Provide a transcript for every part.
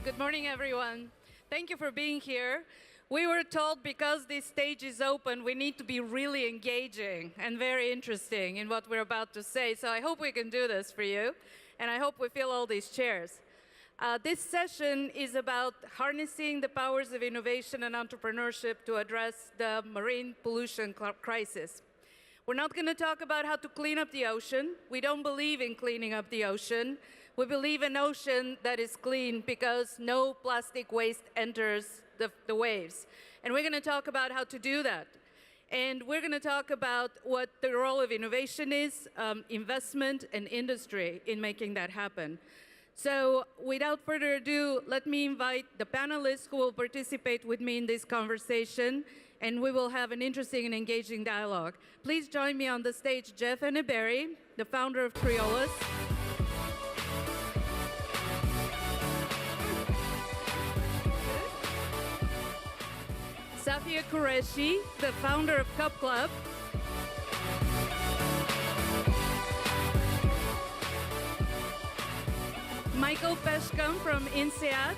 Good morning, everyone. Thank you for being here. We were told because this stage is open, we need to be really engaging and very interesting in what we're about to say. So I hope we can do this for you, and I hope we fill all these chairs. This session is about harnessing the powers of innovation and entrepreneurship to address the marine pollution crisis. We're not going to talk about how to clean up the ocean. We don't believe in cleaning up the ocean. We believe in an ocean that is clean because no plastic waste enters the waves. And we're going to talk about how to do that. And we're going to talk about what the role of innovation is, investment and industry in making that happen. So without further ado, let me invite the panelists who will participate with me in this conversation, and we will have an interesting and engaging dialogue. Please join me on the stage, Jeff Eneberi, the founder of Creolus. Safia Qureshi, the founder of Cup Club. Michel Peshkam from INSEAD.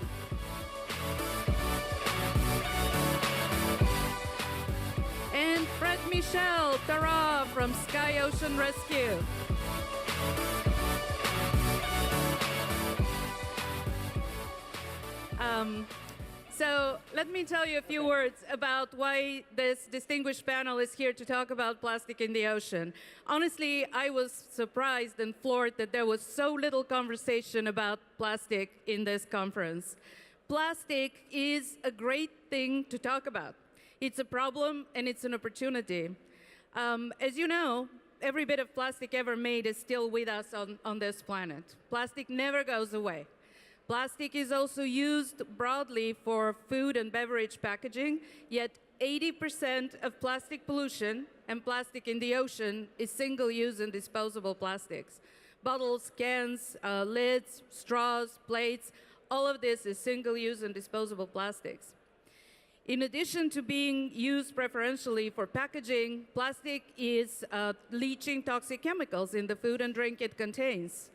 And Michel from Sky Ocean Rescue. So let me tell you a few words about why this distinguished panel is here to talk about plastic in the ocean. Honestly, I was surprised and floored that there was so little conversation about plastic in this conference. Plastic is a great thing to talk about. It's a problem and it's an opportunity. As you know, every bit of plastic ever made is still with us on this planet. Plastic never goes away. Plastic is also used broadly for food and beverage packaging, yet 80% of plastic pollution and plastic in the ocean is single-use and disposable plastics. Bottles, cans, lids, straws, plates, all of this is single-use and disposable plastics. In addition to being used preferentially for packaging, plastic is leaching toxic chemicals in the food and drink it contains.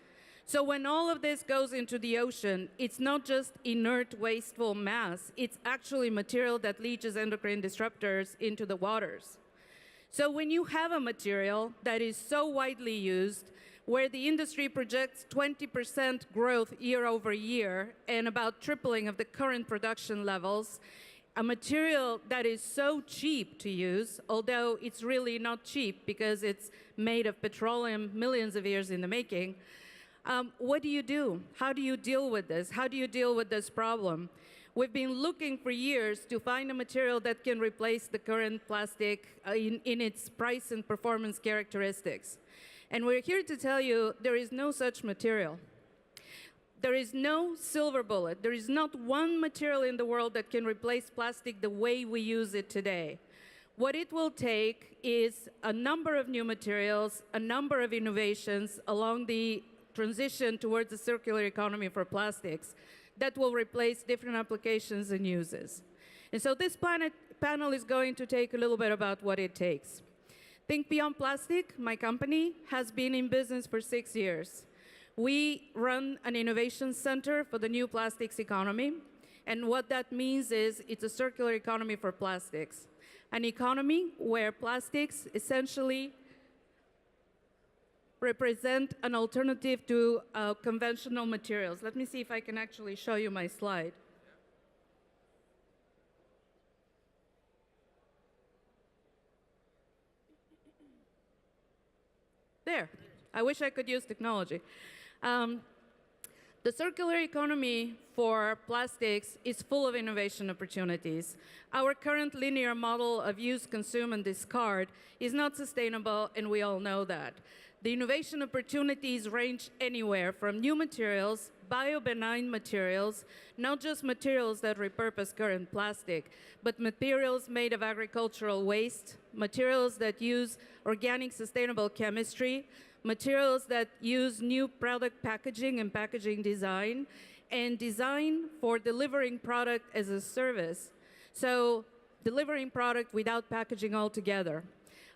So when all of this goes into the ocean, it's not just inert, wasteful mass. It's actually material that leaches endocrine disruptors into the waters. So when you have a material that is so widely used, where the industry projects 20% growth year over year and about tripling of the current production levels, a material that is so cheap to use, although it's really not cheap because it's made of petroleum millions of years in the making, what do you do? How do you deal with this? How do you deal with this problem? We've been looking for years to find a material that can replace the current plastic in its price and performance characteristics. And we're here to tell you there is no such material. There is no silver bullet. There is not one material in the world that can replace plastic the way we use it today. What it will take is a number of new materials, a number of innovations along the transition towards a circular economy for plastics that will replace different applications and uses. And so this panel is going to take a little bit about what it takes. Think Beyond Plastic, my company, has been in business for 6 years. We run an innovation center for the new plastics economy. And what that means is it's a circular economy for plastics. An economy where plastics essentially represent an alternative to conventional materials. Let me see if I can actually show you my slide. There. I wish I could use technology. The circular economy for plastics is full of innovation opportunities. Our current linear model of use, consume, and discard is not sustainable, and we all know that. The innovation opportunities range anywhere from new materials, bio-benign materials, not just materials that repurpose current plastic, but materials made of agricultural waste, materials that use organic sustainable chemistry, materials that use new product packaging and packaging design, and design for delivering product as a service. So delivering product without packaging altogether.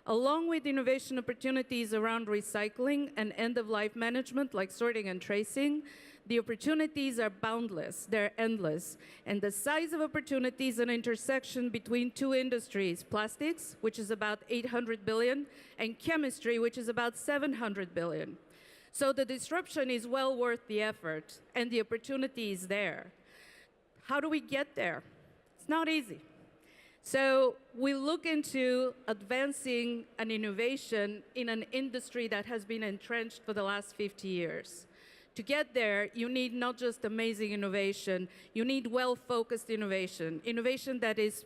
Along with innovation opportunities around recycling and end-of-life management like sorting and tracing, The opportunities are boundless, they're endless. And the size of opportunities an intersection between two industries, plastics, which is about 800 billion, and chemistry, which is about 700 billion. So the disruption is well worth the effort, and the opportunity is there. How do we get there? It's not easy. So we look into advancing an innovation in an industry that has been entrenched for the last 50 years. To get there, you need not just amazing innovation, you need well-focused innovation, innovation that is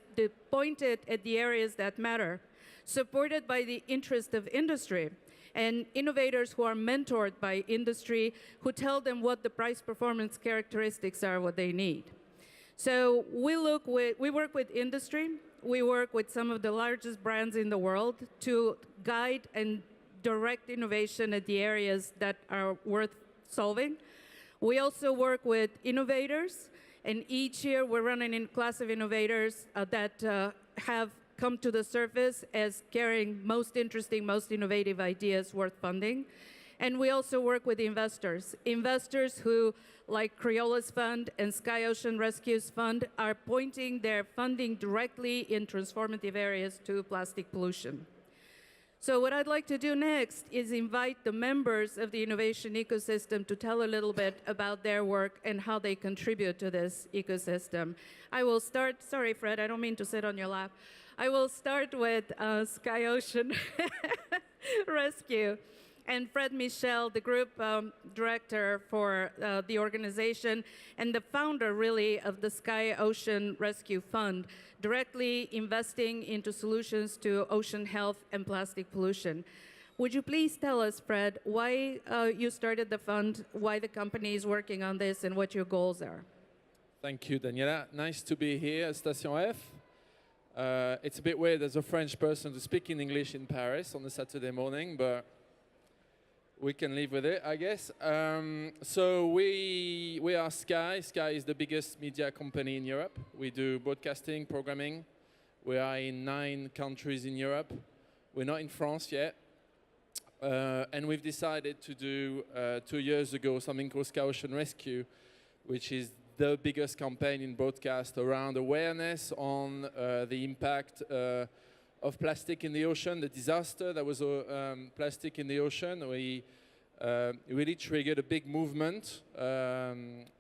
pointed at the areas that matter, supported by the interest of industry, and innovators who are mentored by industry, who tell them what the price-performance characteristics are, what they need. So we work with industry, we work with some of the largest brands in the world to guide and direct innovation at the areas that are worth solving. We also work with innovators, and each year we're running a class of innovators that have come to the surface as carrying most interesting, most innovative ideas worth funding. And we also work with investors who, like Creolus Fund and Sky Ocean Rescue's Fund, are pointing their funding directly in transformative areas to plastic pollution. So what I'd like to do next is invite the members of the innovation ecosystem to tell a little bit about their work and how they contribute to this ecosystem. I will start, sorry Fred, I don't mean to sit on your lap. I will start with Sky Ocean Rescue. And Fred Michel, the group director for the organization and the founder, really, of the Sky Ocean Rescue Fund, directly investing into solutions to ocean health and plastic pollution. Would you please tell us, Fred, why you started the fund, why the company is working on this, and what your goals are? Thank you, Daniella. Nice to be here at Station F. It's a bit weird as a French person to speak in English in Paris on a Saturday morning, but we can live with it, I guess. So we are Sky. Sky is the biggest media company in Europe. We do broadcasting, programming. We are in 9 countries in Europe. We're not in France yet. And we've decided to do, 2 years ago, something called Sky Ocean Rescue, which is the biggest campaign in broadcast around awareness on the impact of plastic in the ocean, the disaster that was plastic in the ocean. We really triggered a big movement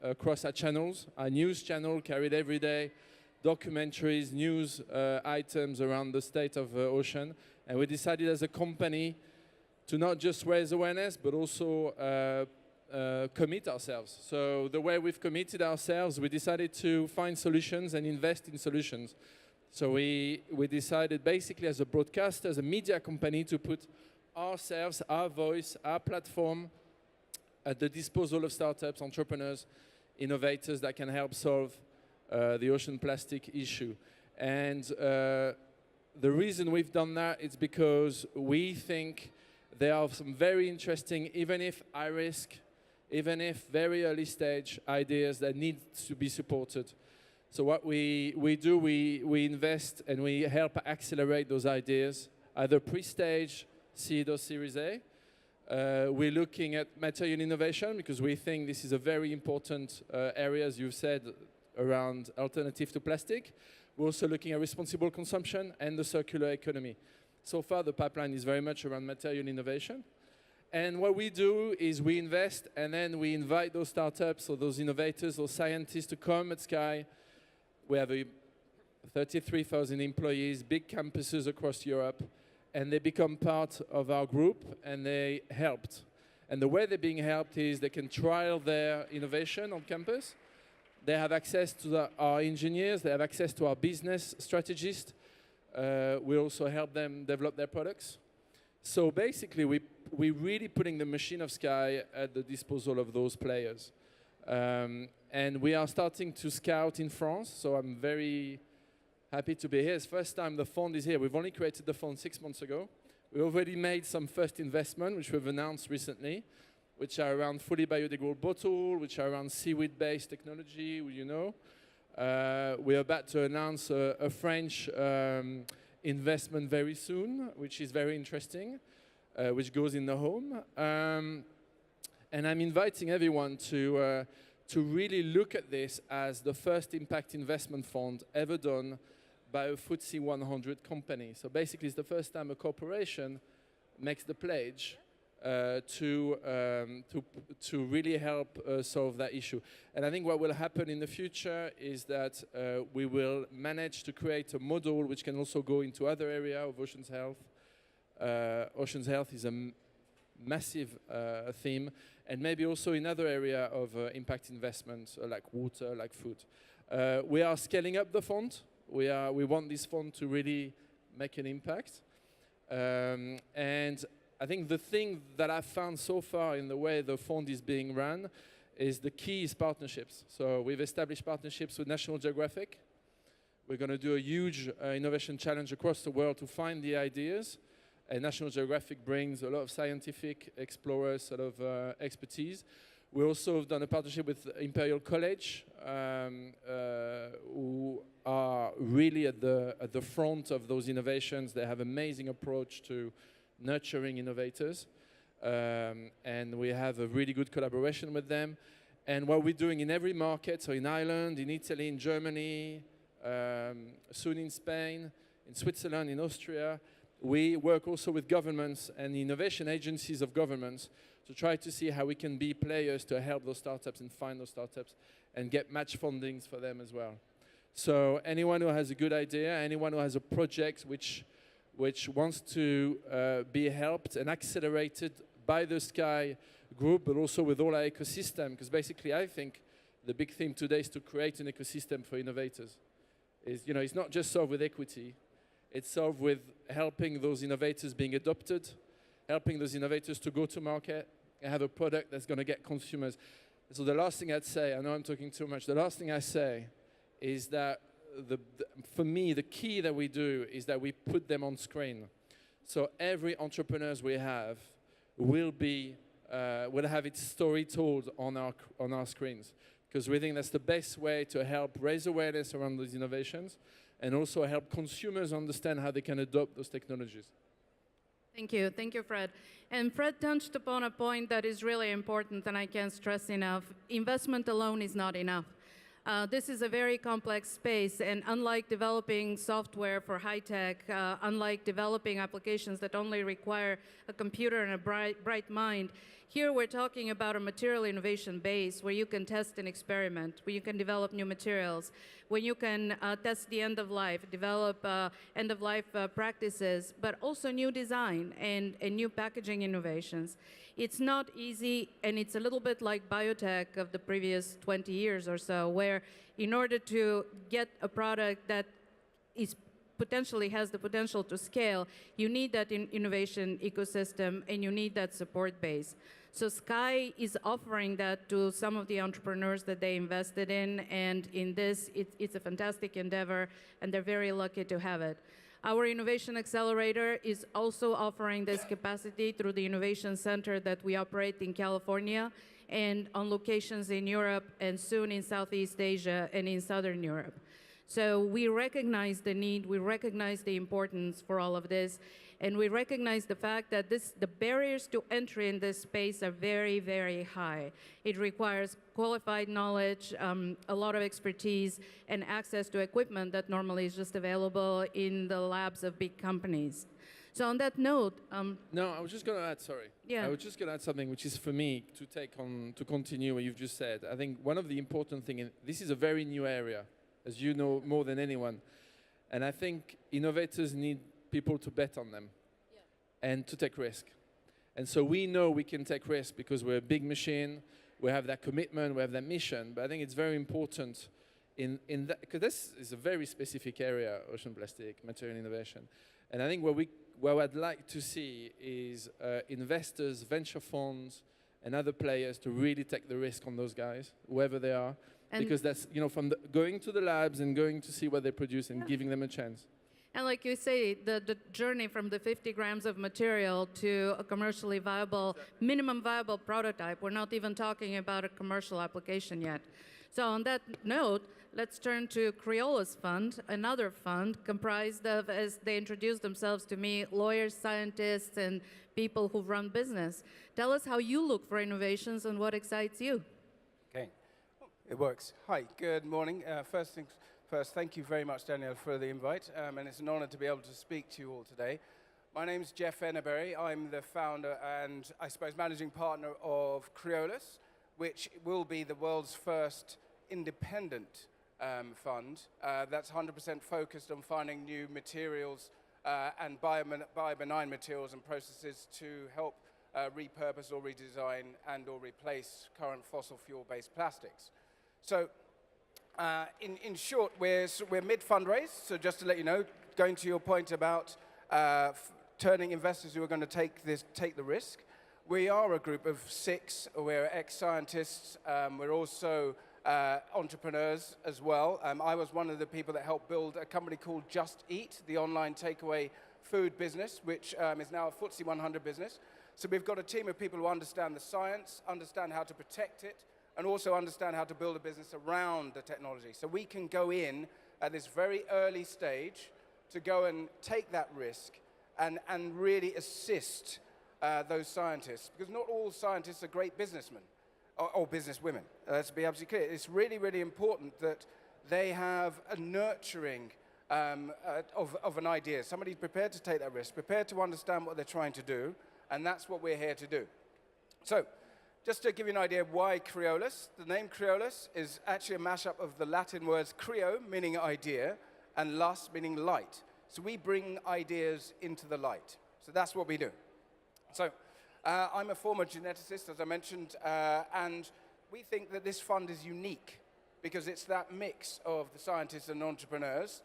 across our channels. Our news channel carried every day documentaries, news items around the state of the ocean. And we decided as a company to not just raise awareness, but also commit ourselves. So the way we've committed ourselves, we decided to find solutions and invest in solutions. So we decided basically as a broadcaster, as a media company, to put ourselves, our voice, our platform at the disposal of startups, entrepreneurs, innovators that can help solve the ocean plastic issue. And the reason we've done that is because we think there are some very interesting, even if high risk, even if very early stage ideas that need to be supported. So what we do, we invest and we help accelerate those ideas, either pre-stage, seed or Series A. We're looking at material innovation because we think this is a very important area, as you've said, around alternative to plastic. We're also looking at responsible consumption and the circular economy. So far, the pipeline is very much around material innovation. And what we do is we invest and then we invite those startups or those innovators or scientists to come at Sky. We have 33,000 employees, big campuses across Europe, and they become part of our group and they helped. And the way they're being helped is they can trial their innovation on campus. They have access to our engineers, they have access to our business strategists. We also help them develop their products. So basically, we're really putting the machine of Sky at the disposal of those players. And we are starting to scout in France, so I'm very happy to be here. It's the first time the fund is here. We've only created the fund 6 months ago. We already made some first investment, which we've announced recently, which are around fully biodegradable bottle, which are around seaweed-based technology, you know. We're about to announce a French investment very soon, which is very interesting, which goes in the home. And I'm inviting everyone to really look at this as the first impact investment fund ever done by a FTSE 100 company. So basically, it's the first time a corporation makes the pledge to really help solve that issue. And I think what will happen in the future is that we will manage to create a model which can also go into other areas of oceans health. Oceans health is a massive theme, and maybe also in other area of impact investment, like water, like food. We are scaling up the fund. We want this fund to really make an impact. And I think the thing that I've found so far in the way the fund is being run is the key is partnerships. So we've established partnerships with National Geographic. We're going to do a huge innovation challenge across the world to find the ideas. And National Geographic brings a lot of scientific explorers, sort of expertise. We also have done a partnership with Imperial College, who are really at the front of those innovations. They have amazing approach to nurturing innovators. And we have a really good collaboration with them. And what we're doing in every market, so in Ireland, in Italy, in Germany, soon in Spain, in Switzerland, in Austria, we work also with governments and innovation agencies of governments to try to see how we can be players to help those startups and find those startups and get match fundings for them as well. So anyone who has a good idea, anyone who has a project which wants to be helped and accelerated by the Sky group, but also with all our ecosystem, because basically I think the big theme today is to create an ecosystem for innovators. It's not just solved with equity. It's solved with helping those innovators being adopted, helping those innovators to go to market and have a product that's going to get consumers. So the last thing I'd say, I know I'm talking too much, the last thing I say is that for me, the key that we do is that we put them on screen. So every entrepreneurs we have will have its story told on our screens, because we think that's the best way to help raise awareness around those innovations and also help consumers understand how they can adopt those technologies. Thank you, Fred. And Fred touched upon a point that is really important, and I can't stress enough. Investment alone is not enough. This is a very complex space, and unlike developing software for high tech, unlike developing applications that only require a computer and a bright mind, here we're talking about a material innovation base where you can test and experiment, where you can develop new materials, where you can test the end of life, develop end of life practices, but also new design and new packaging innovations. It's not easy, and it's a little bit like biotech of the previous 20 years or so, where in order to get a product that is potentially has the potential to scale, you need that innovation ecosystem and you need that support base. So Sky is offering that to some of the entrepreneurs that they invested in, and in this, it's a fantastic endeavor, and they're very lucky to have it. Our Innovation Accelerator is also offering this capacity through the Innovation Center that we operate in California and on locations in Europe and soon in Southeast Asia and in Southern Europe. So we recognize the need, we recognize the importance for all of this, and we recognize the fact that the barriers to entry in this space are very, very high. It requires qualified knowledge, a lot of expertise, and access to equipment that normally is just available in the labs of big companies. So on that note... No, I was just going to add, sorry. Yeah. I was just going to add something which is for me to continue what you've just said. I think one of the important things, this is a very new area, as you know more than anyone. And I think innovators need people to bet on them and to take risk. And so we know we can take risk because we're a big machine, we have that commitment, we have that mission. But I think it's very important in that, because this is a very specific area, ocean plastic, material innovation. And I think what I'd like to see is investors, venture funds, and other players to really take the risk on those guys, whoever they are. And because that's, from going to the labs and going to see what they produce and giving them a chance. And like you say, the journey from the 50 grams of material to a commercially viable, minimum viable prototype, we're not even talking about a commercial application yet. So on that note, let's turn to Creolus Fund, another fund comprised of, as they introduced themselves to me, lawyers, scientists, and people who run business. Tell us how you look for innovations and what excites you. Okay, it works. Hi, good morning. First things first, thank you very much, Danielle, for the invite, and it's an honor to be able to speak to you all today. My name's Jeff Eneberi. I'm the founder and, I suppose, managing partner of Creolus, which will be the world's first independent fund that's 100% focused on finding new materials and bio-benign materials and processes to help repurpose or redesign and or replace current fossil fuel-based plastics. So in short, we're mid-fundraise, so just to let you know, going to your point about turning investors who are going to take the risk, we are a group of 6. We're ex-scientists. We're also entrepreneurs as well. I was one of the people that helped build a company called Just Eat, the online takeaway food business, which is now a FTSE 100 business. So we've got a team of people who understand the science, understand how to protect it, and also understand how to build a business around the technology. So we can go in at this very early stage to go and take that risk and really assist those scientists, because not all scientists are great businessmen or businesswomen. Let's be absolutely clear. It's really, really important that they have a nurturing of an idea. Somebody's prepared to take that risk, prepared to understand what they're trying to do, and that's what we're here to do. So, just to give you an idea of why Creolus, the name Creolus is actually a mashup of the Latin words creo, meaning idea, and lus, meaning light. So we bring ideas into the light. So that's what we do. So I'm a former geneticist, as I mentioned, and we think that this fund is unique because it's that mix of the scientists and entrepreneurs.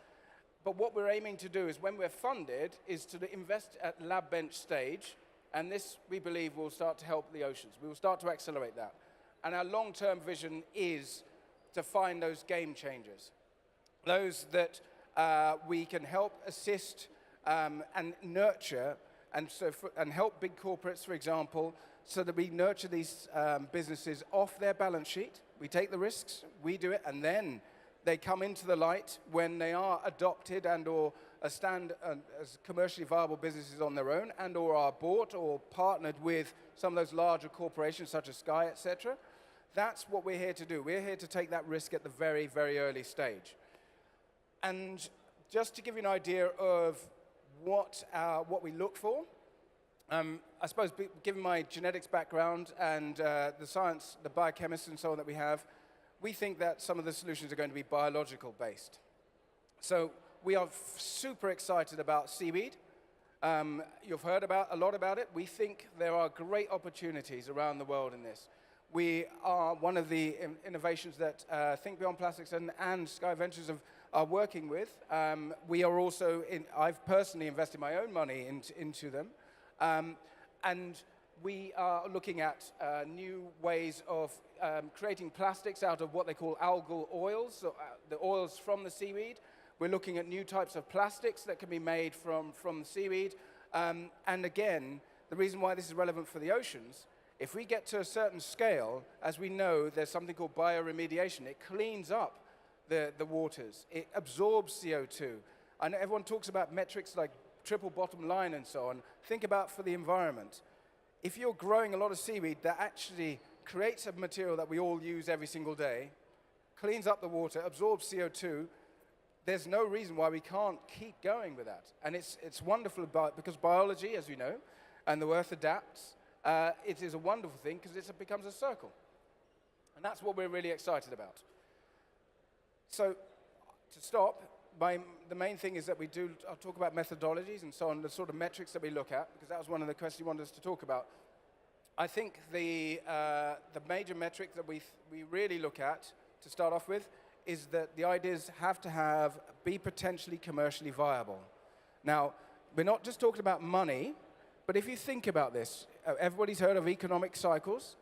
But what we're aiming to do is, when we're funded, is to invest at lab bench stage, and this, we believe, will start to help the oceans. We will start to accelerate that. And our long-term vision is to find those game changers, those that we can help assist and nurture, and help big corporates, for example, so that we nurture these businesses off their balance sheet. We take the risks, we do it, and then they come into the light when they are adopted and or stand as commercially viable businesses on their own, and or are bought or partnered with some of those larger corporations such as Sky, etc. That's what we're here to do. We're here to take that risk at the very, very early stage. And just to give you an idea of what we look for, I suppose, given my genetics background and the science, the biochemists and so on that we have, we think that some of the solutions are going to be biological based. So we are super excited about seaweed. You've heard a lot about it. We think there are great opportunities around the world in this. We are one of the innovations that Think Beyond Plastics and Sky Ventures are working with. We are also, I've personally invested my own money into them. And we are looking at new ways of creating plastics out of what they call algal oils, so, the oils from the seaweed. We're looking at new types of plastics that can be made from the seaweed. And again, the reason why this is relevant for the oceans, if we get to a certain scale, as we know, there's something called bioremediation. It cleans up the waters. It absorbs CO2. And everyone talks about metrics like triple bottom line and so on. Think about for the environment. If you're growing a lot of seaweed that actually creates a material that we all use every single day, cleans up the water, absorbs CO2, there's no reason why we can't keep going with that. And it's wonderful because biology, as you know, and the earth adapts. It is a wonderful thing because it becomes a circle. And that's what we're really excited about. So to stop, the main thing is that I'll talk about methodologies and so on, the sort of metrics that we look at, because that was one of the questions you wanted us to talk about. I think the major metric that we really look at, to start off with, is that the ideas have to be potentially commercially viable. Now, we're not just talking about money, but if you think about this, everybody's heard of economic cycles.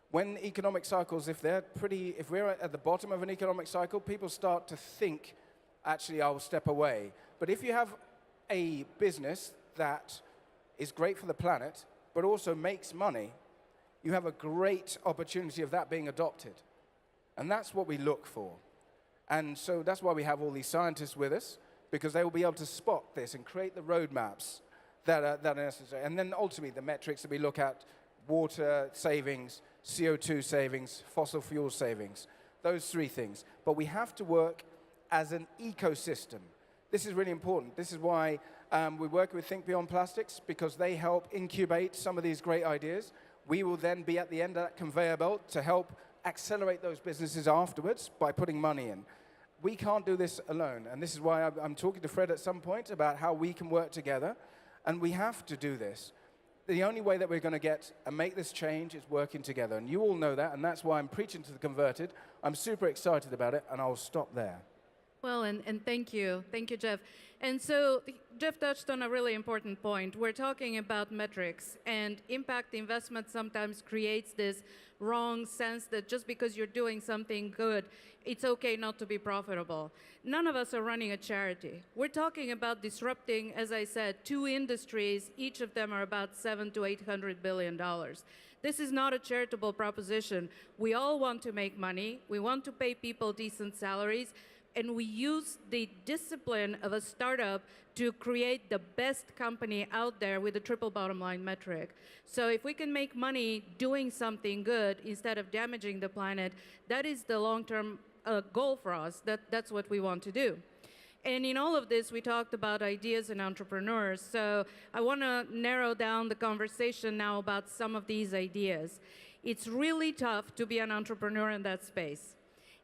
When economic cycles, if we're at the bottom of an economic cycle, people start to think, actually, I'll step away. But if you have a business that is great for the planet, but also makes money, you have a great opportunity of that being adopted. And that's what we look for. And so that's why we have all these scientists with us, because they will be able to spot this and create the roadmaps that are necessary. And then ultimately the metrics that we look at, water savings, CO2 savings, fossil fuel savings, those three things. But we have to work as an ecosystem. This is really important. This is why we work with Think Beyond Plastics, because they help incubate some of these great ideas. We will then be at the end of that conveyor belt to help accelerate those businesses afterwards by putting money in. We can't do this alone, and this is why I'm talking to Fred at some point about how we can work together, and we have to do this. The only way that we're going to get and make this change is working together, and you all know that, and that's why I'm preaching to the converted. I'm super excited about it, and I'll stop there. Well, and thank you. Thank you, Jeff. And so Jeff touched on a really important point. We're talking about metrics, and impact investment sometimes creates this wrong sense that just because you're doing something good, it's okay not to be profitable. None of us are running a charity. We're talking about disrupting, as I said, 2 industries. Each of them are about $700 to $800 billion. This is not a charitable proposition. We all want to make money. We want to pay people decent salaries. And we use the discipline of a startup to create the best company out there with a triple bottom line metric. So if we can make money doing something good instead of damaging the planet, that is the long-term goal for us. That's what we want to do. And in all of this, we talked about ideas and entrepreneurs. So I want to narrow down the conversation now about some of these ideas. It's really tough to be an entrepreneur in that space.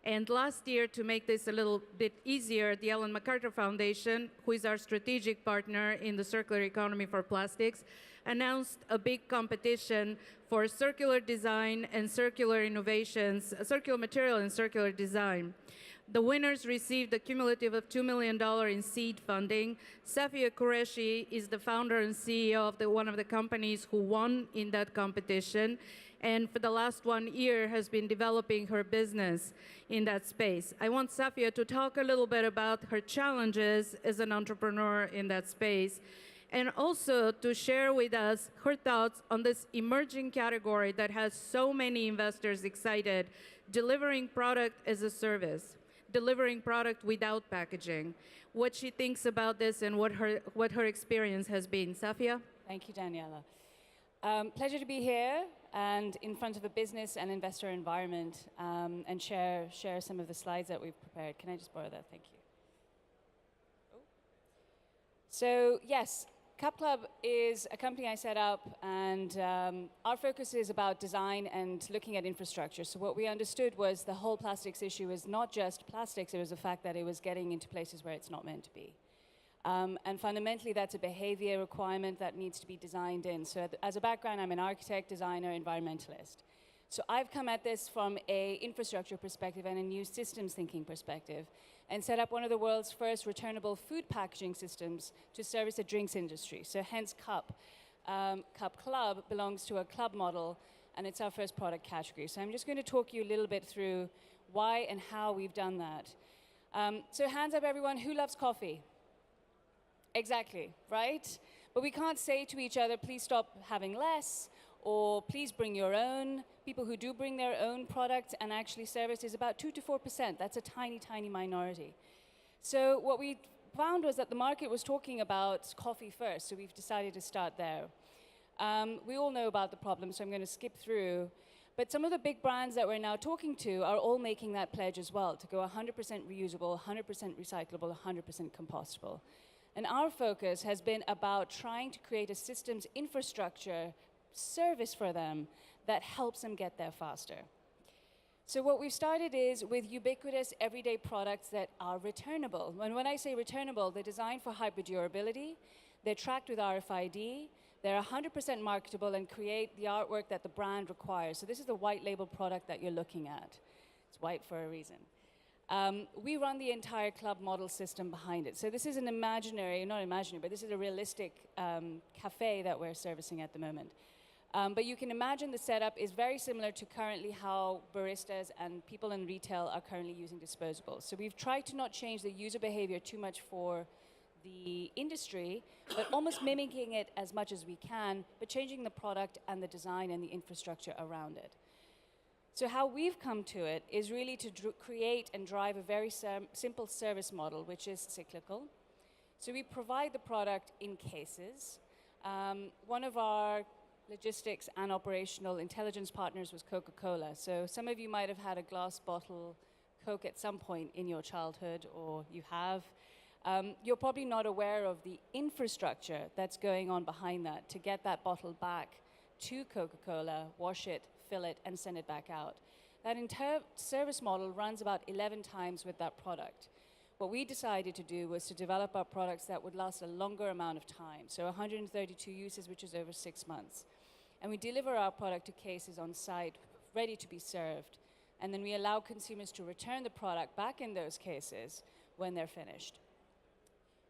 And last year, to make this a little bit easier, the Ellen MacArthur Foundation, who is our strategic partner in the circular economy for plastics, announced a big competition for circular design and circular innovations, circular material and circular design. The winners received a cumulative of $2 million in seed funding. Safia Qureshi is the founder and CEO of one of the companies who won in that competition, and for the last 1 year has been developing her business in that space. I want Safia to talk a little bit about her challenges as an entrepreneur in that space, and also to share with us her thoughts on this emerging category that has so many investors excited, delivering product as a service, delivering product without packaging, what she thinks about this and what her experience has been. Safia? Thank you, Daniella. Pleasure to be here and in front of a business and investor environment and share some of the slides that we've prepared. Can I just borrow that? Thank you. Oh. So yes, Cup Club is a company I set up, and our focus is about design and looking at infrastructure. So what we understood was the whole plastics issue is not just plastics, it was the fact that it was getting into places where it's not meant to be. And fundamentally, that's a behavior requirement that needs to be designed in. So as a background, I'm an architect, designer, environmentalist. So I've come at this from an infrastructure perspective and a new systems thinking perspective, and set up one of the world's first returnable food packaging systems to service the drinks industry. So hence Cup. Cup Club belongs to a club model, and it's our first product category. So I'm just going to talk you a little bit through why and how we've done that. So hands up, everyone, who loves coffee? Exactly, right? But we can't say to each other, please stop having less, or please bring your own. People who do bring their own products and actually service is about 2 to 4%. That's a tiny, tiny minority. So what we found was that the market was talking about coffee first, so we've decided to start there. We all know about the problem, so I'm going to skip through. But some of the big brands that we're now talking to are all making that pledge as well, to go 100% reusable, 100% recyclable, 100% compostable. And our focus has been about trying to create a systems infrastructure service for them that helps them get there faster. So what we've started is with ubiquitous everyday products that are returnable. And when I say returnable, they're designed for hyper-durability, they're tracked with RFID, they're 100% marketable and create the artwork that the brand requires. So this is the white label product that you're looking at. It's white for a reason. We run the entire club model system behind it. So this is an imaginary, not imaginary, but this is a realistic cafe that we're servicing at the moment. But you can imagine the setup is very similar to currently how baristas and people in retail are currently using disposables. So we've tried to not change the user behavior too much for the industry, but almost mimicking it as much as we can, but changing the product and the design and the infrastructure around it. So how we've come to it is really to create and drive a very simple service model, which is cyclical. So we provide the product in cases. One of our logistics and operational intelligence partners was Coca-Cola. So some of you might have had a glass bottle Coke at some point in your childhood, or you have. You're probably not aware of the infrastructure that's going on behind that to get that bottle back to Coca-Cola, wash it, fill it, and send it back out. That entire service model runs about 11 times with that product. What we decided to do was to develop our products that would last a longer amount of time, so 132 uses, which is over 6 months. And we deliver our product to cases on site, ready to be served. And then we allow consumers to return the product back in those cases when they're finished.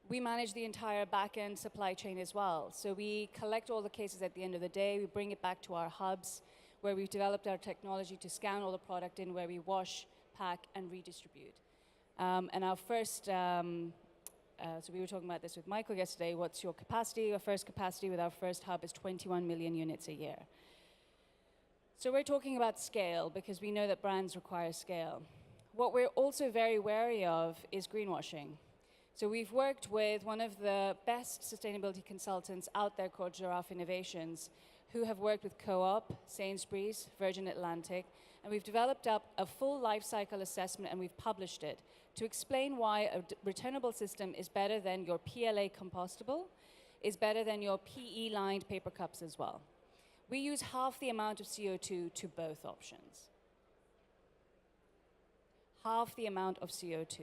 We manage the entire back-end supply chain as well. So we collect all the cases at the end of the day, we bring it back to our hubs, where we've developed our technology to scan all the product in, where we wash, pack, and redistribute. And our first, so we were talking about this with Michael yesterday, what's your capacity? Our first capacity with our first hub is 21 million units a year. So we're talking about scale, because we know that brands require scale. What we're also very wary of is greenwashing. So we've worked with one of the best sustainability consultants out there called Giraffe Innovations, who have worked with Co-op, Sainsbury's, Virgin Atlantic, and we've developed up a full life cycle assessment, and we've published it to explain why a returnable system is better than your PLA compostable, is better than your PE-lined paper cups as well. We use half the amount of CO2 to both options. Half the amount of CO2.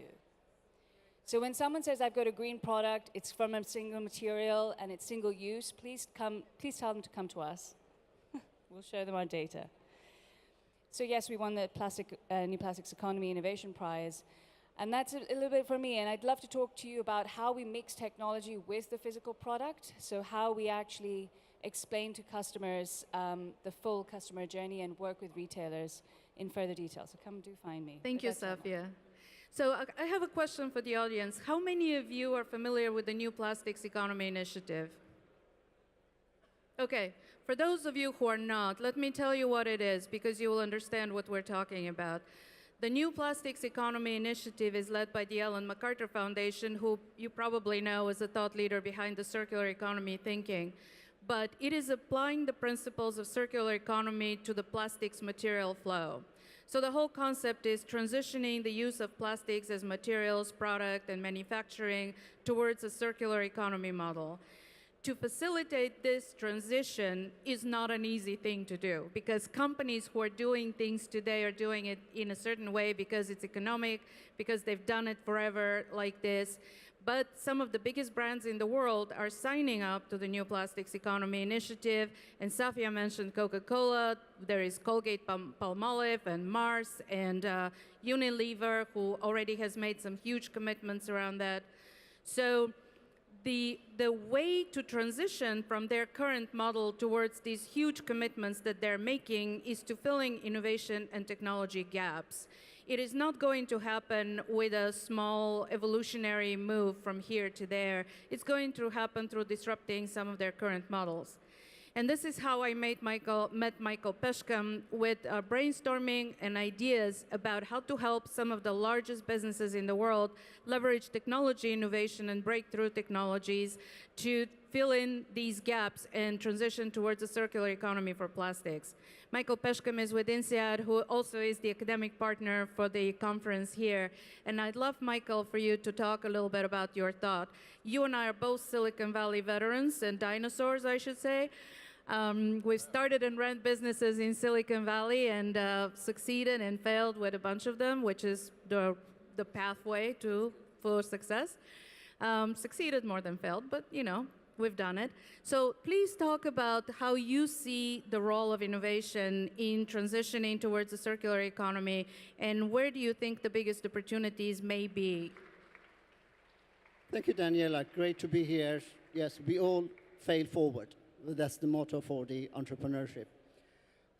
So when someone says, I've got a green product, it's from a single material, and it's single use, please tell them to come to us. We'll show them our data. So yes, we won the New Plastics Economy Innovation Prize. And that's a little bit for me. And I'd love to talk to you about how we mix technology with the physical product. So how we actually explain to customers the full customer journey and work with retailers in further detail. So come do find me. Thank you, Safia. So I have a question for the audience. How many of you are familiar with the New Plastics Economy Initiative? Okay, for those of you who are not, let me tell you what it is, because you will understand what we're talking about. The New Plastics Economy Initiative is led by the Ellen MacArthur Foundation, who you probably know is a thought leader behind the circular economy thinking. But it is applying the principles of circular economy to the plastics material flow. So the whole concept is transitioning the use of plastics as materials, product, and manufacturing towards a circular economy model. To facilitate this transition is not an easy thing to do, because companies who are doing things today are doing it in a certain way because it's economic, because they've done it forever like this. But some of the biggest brands in the world are signing up to the New Plastics Economy Initiative. And Safia mentioned Coca-Cola. There is Colgate-Palmolive and Mars and Unilever, who already has made some huge commitments around that. So the way to transition from their current model towards these huge commitments that they're making is to filling innovation and technology gaps. It is not going to happen with a small evolutionary move from here to there. It's going to happen through disrupting some of their current models. And this is how I met Michel Peshkam, with brainstorming and ideas about how to help some of the largest businesses in the world leverage technology innovation and breakthrough technologies to fill in these gaps and transition towards a circular economy for plastics. Michel Peshkam is with INSEAD, who also is the academic partner for the conference here. And I'd love, Michel, for you to talk a little bit about your thought. You and I are both Silicon Valley veterans and dinosaurs, I should say. We've started and ran businesses in Silicon Valley and succeeded and failed with a bunch of them, which is the pathway to full success. Succeeded more than failed, but you know, we've done it. So please talk about how you see the role of innovation in transitioning towards a circular economy, and where do you think the biggest opportunities may be? Thank you, Daniella. Great to be here. Yes, we all fail forward. That's the motto for the entrepreneurship.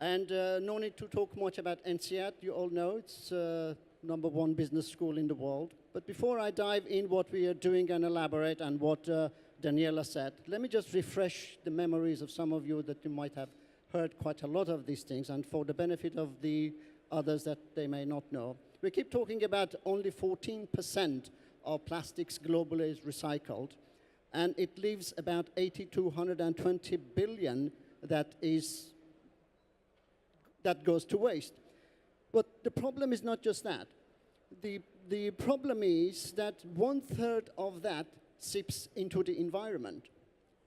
And no need to talk much about INSEAD. You all know it's #1 business school in the world. But before I dive in what we are doing and elaborate on what Daniella said, let me just refresh the memories of some of you that you might have heard quite a lot of these things, and for the benefit of the others that they may not know. We keep talking about only 14% of plastics globally is recycled, and it leaves about 80 to 120 billion that goes to waste. But the problem is not just that. The problem is that 1/3 of that seeps into the environment,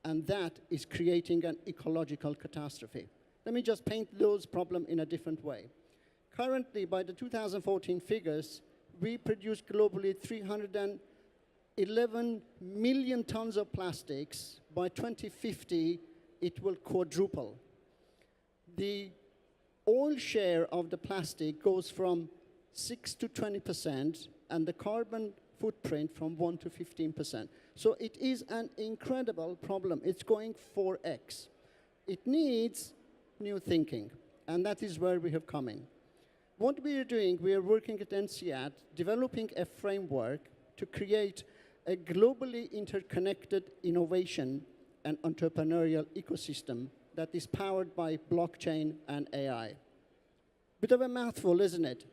and that is creating an ecological catastrophe. Let me just paint those problems in a different way. Currently, by the 2014 figures, we produce globally 311 million tons of plastics. By 2050, it will quadruple. The oil share of the plastic goes from 6 to 20%, and the carbon footprint from 1 to 15%. So it is an incredible problem. It's going 4x. It needs new thinking, and that is where we have come in. What we are doing, we are working at INSEAD, developing a framework to create a globally interconnected innovation and entrepreneurial ecosystem that is powered by blockchain and AI. Bit of a mouthful, isn't it?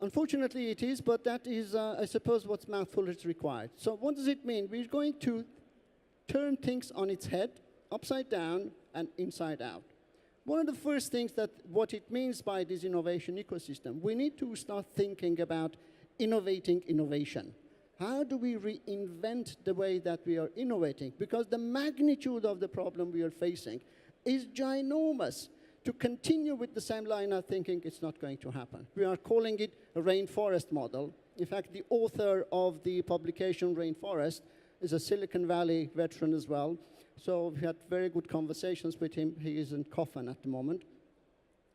Unfortunately, it is, but that is, I suppose, what mouthful is required. So what does it mean? We're going to turn things on its head, upside down and inside out. One of the first things that what it means by this innovation ecosystem, we need to start thinking about innovating innovation. How do we reinvent the way that we are innovating? Because the magnitude of the problem we are facing is ginormous. To continue with the same line of thinking, it's not going to happen. We are calling it a rainforest model. In fact, the author of the publication Rainforest is a Silicon Valley veteran as well. So we had very good conversations with him. He is in coffin at the moment.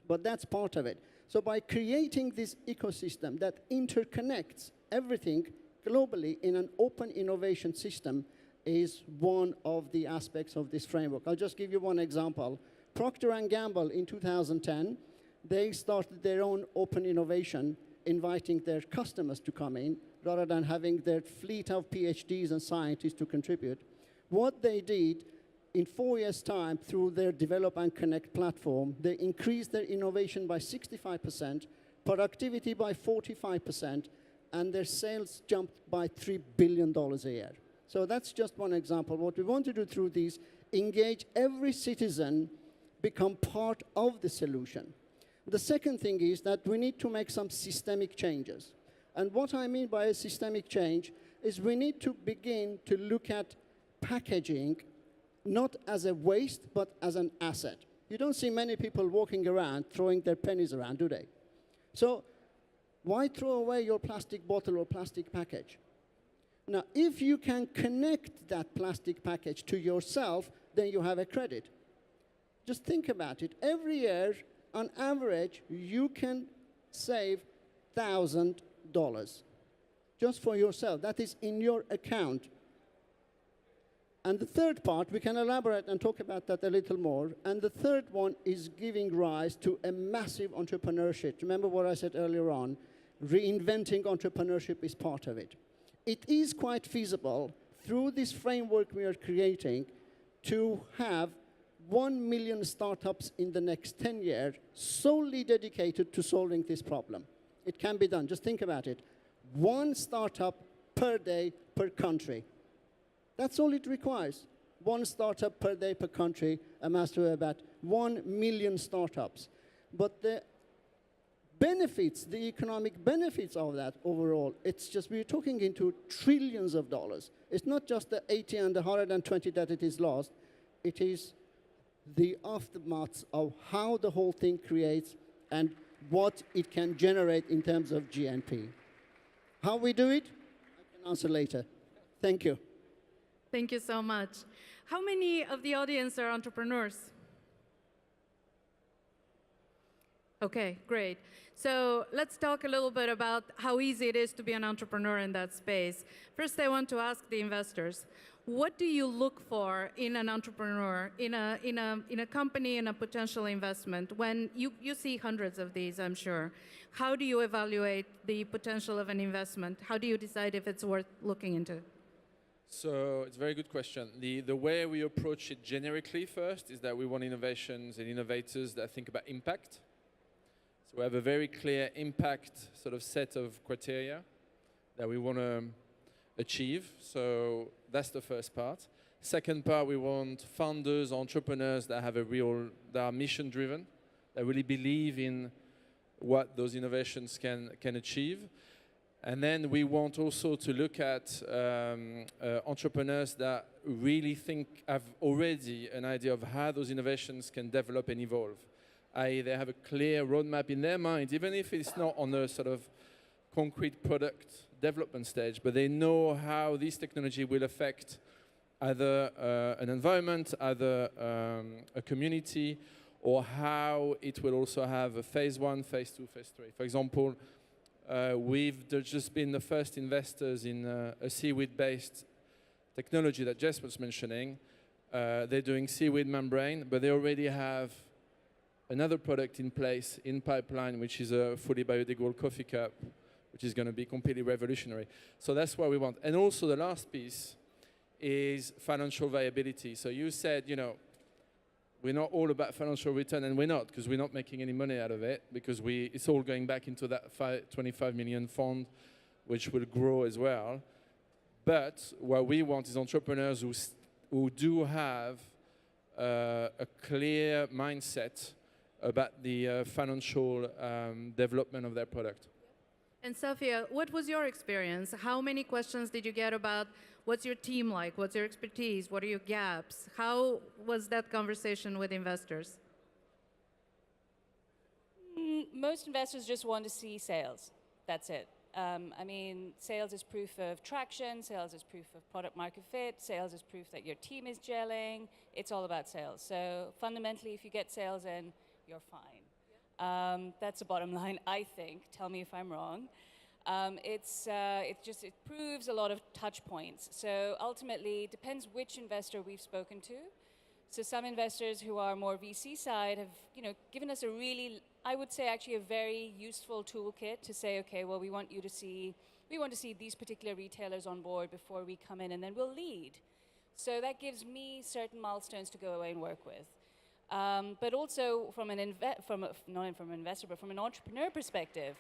But that's part of it. So by creating this ecosystem that interconnects everything globally in an open innovation system is one of the aspects of this framework. I'll just give you one example. Procter & Gamble in 2010, they started their own open innovation, inviting their customers to come in, rather than having their fleet of PhDs and scientists to contribute. What they did, in 4 years' time, through their Develop and Connect platform, they increased their innovation by 65%, productivity by 45%, and their sales jumped by $3 billion a year. So that's just one example. What we want to do through these, engage every citizen, become part of the solution. The second thing is that we need to make some systemic changes. And what I mean by a systemic change is we need to begin to look at packaging not as a waste, but as an asset. You don't see many people walking around throwing their pennies around, do they? So why throw away your plastic bottle or plastic package? Now, if you can connect that plastic package to yourself, then you have a credit. Just think about it. Every year, on average, you can save $1,000 just for yourself. That is in your account. And the third part, we can elaborate and talk about that a little more. And the third one is giving rise to a massive entrepreneurship. Remember what I said earlier on? Reinventing entrepreneurship is part of it. It is quite feasible, through this framework we are creating, to have 1 million startups in the next 10 years solely dedicated to solving this problem. It can be done. Just think about it. 1 startup per day per country. That's all it requires. 1 startup per day per country amounts to about 1 million startups. But the benefits, the economic benefits of that overall, it's just, we're talking into trillions of dollars. It's not just the 80 and the 120 that it is lost. It is the aftermath of how the whole thing creates and what it can generate in terms of GNP. How we do it, I can answer later. Thank you. Thank you so much. How many of the audience are entrepreneurs? Okay, great. So let's talk a little bit about how easy it is to be an entrepreneur in that space. First, I want to ask the investors, what do you look for in an entrepreneur, in a company, in a potential investment? When you see hundreds of these, I'm sure. How do you evaluate the potential of an investment? How do you decide if it's worth looking into? So it's a very good question. The way we approach it generically first is that we want innovations and innovators that think about impact. So we have a very clear impact sort of set of criteria that we want to achieve. So that's the first part. Second part, we want founders, entrepreneurs that are mission driven, that really believe in what those innovations can achieve. And then we want also to look at entrepreneurs that really have already an idea of how those innovations can develop and evolve. I.e., they have a clear roadmap in their mind, even if it's not on a sort of concrete product development stage, but they know how this technology will affect either an environment, either a community, or how it will also have a phase 1, phase 2, phase 3. For example, we've just been the first investors in a seaweed-based technology that Jess was mentioning. They're doing seaweed membrane, but they already have another product in place, in pipeline, which is a fully biodegradable coffee cup, which is going to be completely revolutionary. So that's what we want. And also the last piece is financial viability. So you said, we're not all about financial return, and we're not, because we're not making any money out of it, because it's all going back into that 25 million fund, which will grow as well. But what we want is entrepreneurs who do have a clear mindset about the financial development of their product. And Safia, what was your experience? How many questions did you get about what's your team like? What's your expertise? What are your gaps? How was that conversation with investors? Most investors just want to see sales. That's it. Sales is proof of traction. Sales is proof of product market fit. Sales is proof that your team is gelling. It's all about sales. So fundamentally, if you get sales in, you're fine. That's the bottom line, I think. Tell me if I'm wrong. It proves a lot of touch points. So ultimately, it depends which investor we've spoken to. So some investors who are more VC side have, given us a really, I would say actually a very useful toolkit to say, okay, well, we want to see these particular retailers on board before we come in, and then we'll lead. So that gives me certain milestones to go away and work with. But also from an investor, but from an entrepreneur perspective,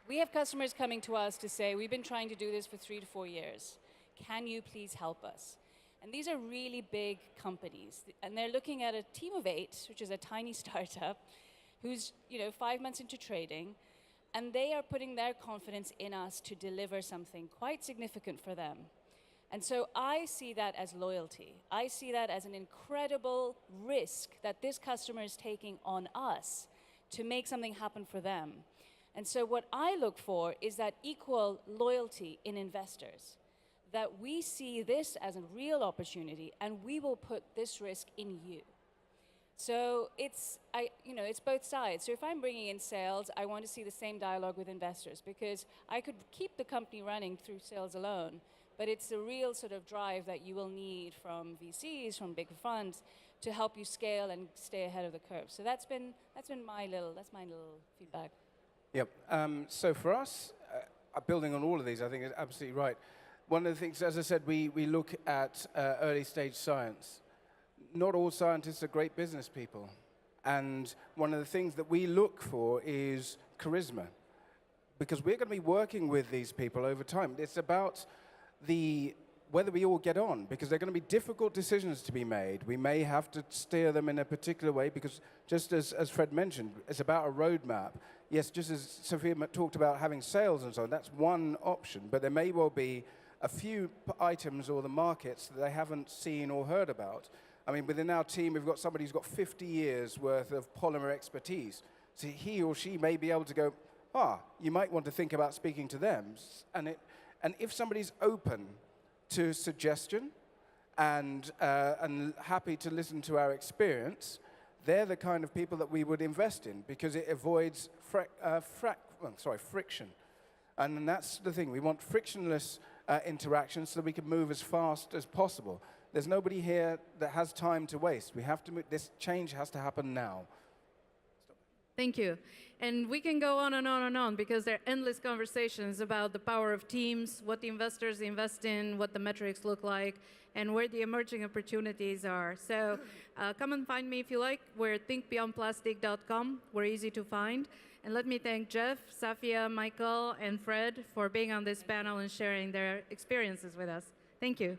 we have customers coming to us to say, we've been trying to do this for 3 to 4 years. Can you please help us? And these are really big companies. And they're looking at a team of 8, which is a tiny startup, who's 5 months into trading. And they are putting their confidence in us to deliver something quite significant for them. And so I see that as loyalty. I see that as an incredible risk that this customer is taking on us to make something happen for them. And so what I look for is that equal loyalty in investors, that we see this as a real opportunity and we will put this risk in you. So it's both sides. So if I'm bringing in sales, I want to see the same dialogue with investors, because I could keep the company running through sales alone, but it's a real sort of drive that you will need from VCs, from big funds, to help you scale and stay ahead of the curve. So that's my little feedback. Yep. So for us, building on all of these, I think is absolutely right. One of the things, as I said, we look at early stage science. Not all scientists are great business people. And one of the things that we look for is charisma, because we're going to be working with these people over time. It's about whether we all get on, because there are going to be difficult decisions to be made. We may have to steer them in a particular way, because just as Fred mentioned, it's about a roadmap. Yes, just as Safia talked about having sales and so on, that's one option, but there may well be a few items or the markets that they haven't seen or heard about. I mean, within our team, we've got somebody who's got 50 years worth of polymer expertise. So he or she may be able to go, you might want to think about speaking to them. And if somebody's open to suggestion and happy to listen to our experience, they're the kind of people that we would invest in, because it avoids friction. And that's the thing. We want frictionless interaction so that we can move as fast as possible. There's nobody here that has time to waste. We have to move, this change has to happen now. Thank you. And we can go on and on and on because there are endless conversations about the power of teams, what the investors invest in, what the metrics look like, and where the emerging opportunities are. So come and find me if you like. We're thinkbeyondplastic.com. We're easy to find. And let me thank Jeff, Safia, Michel, and Fred for being on this panel and sharing their experiences with us. Thank you.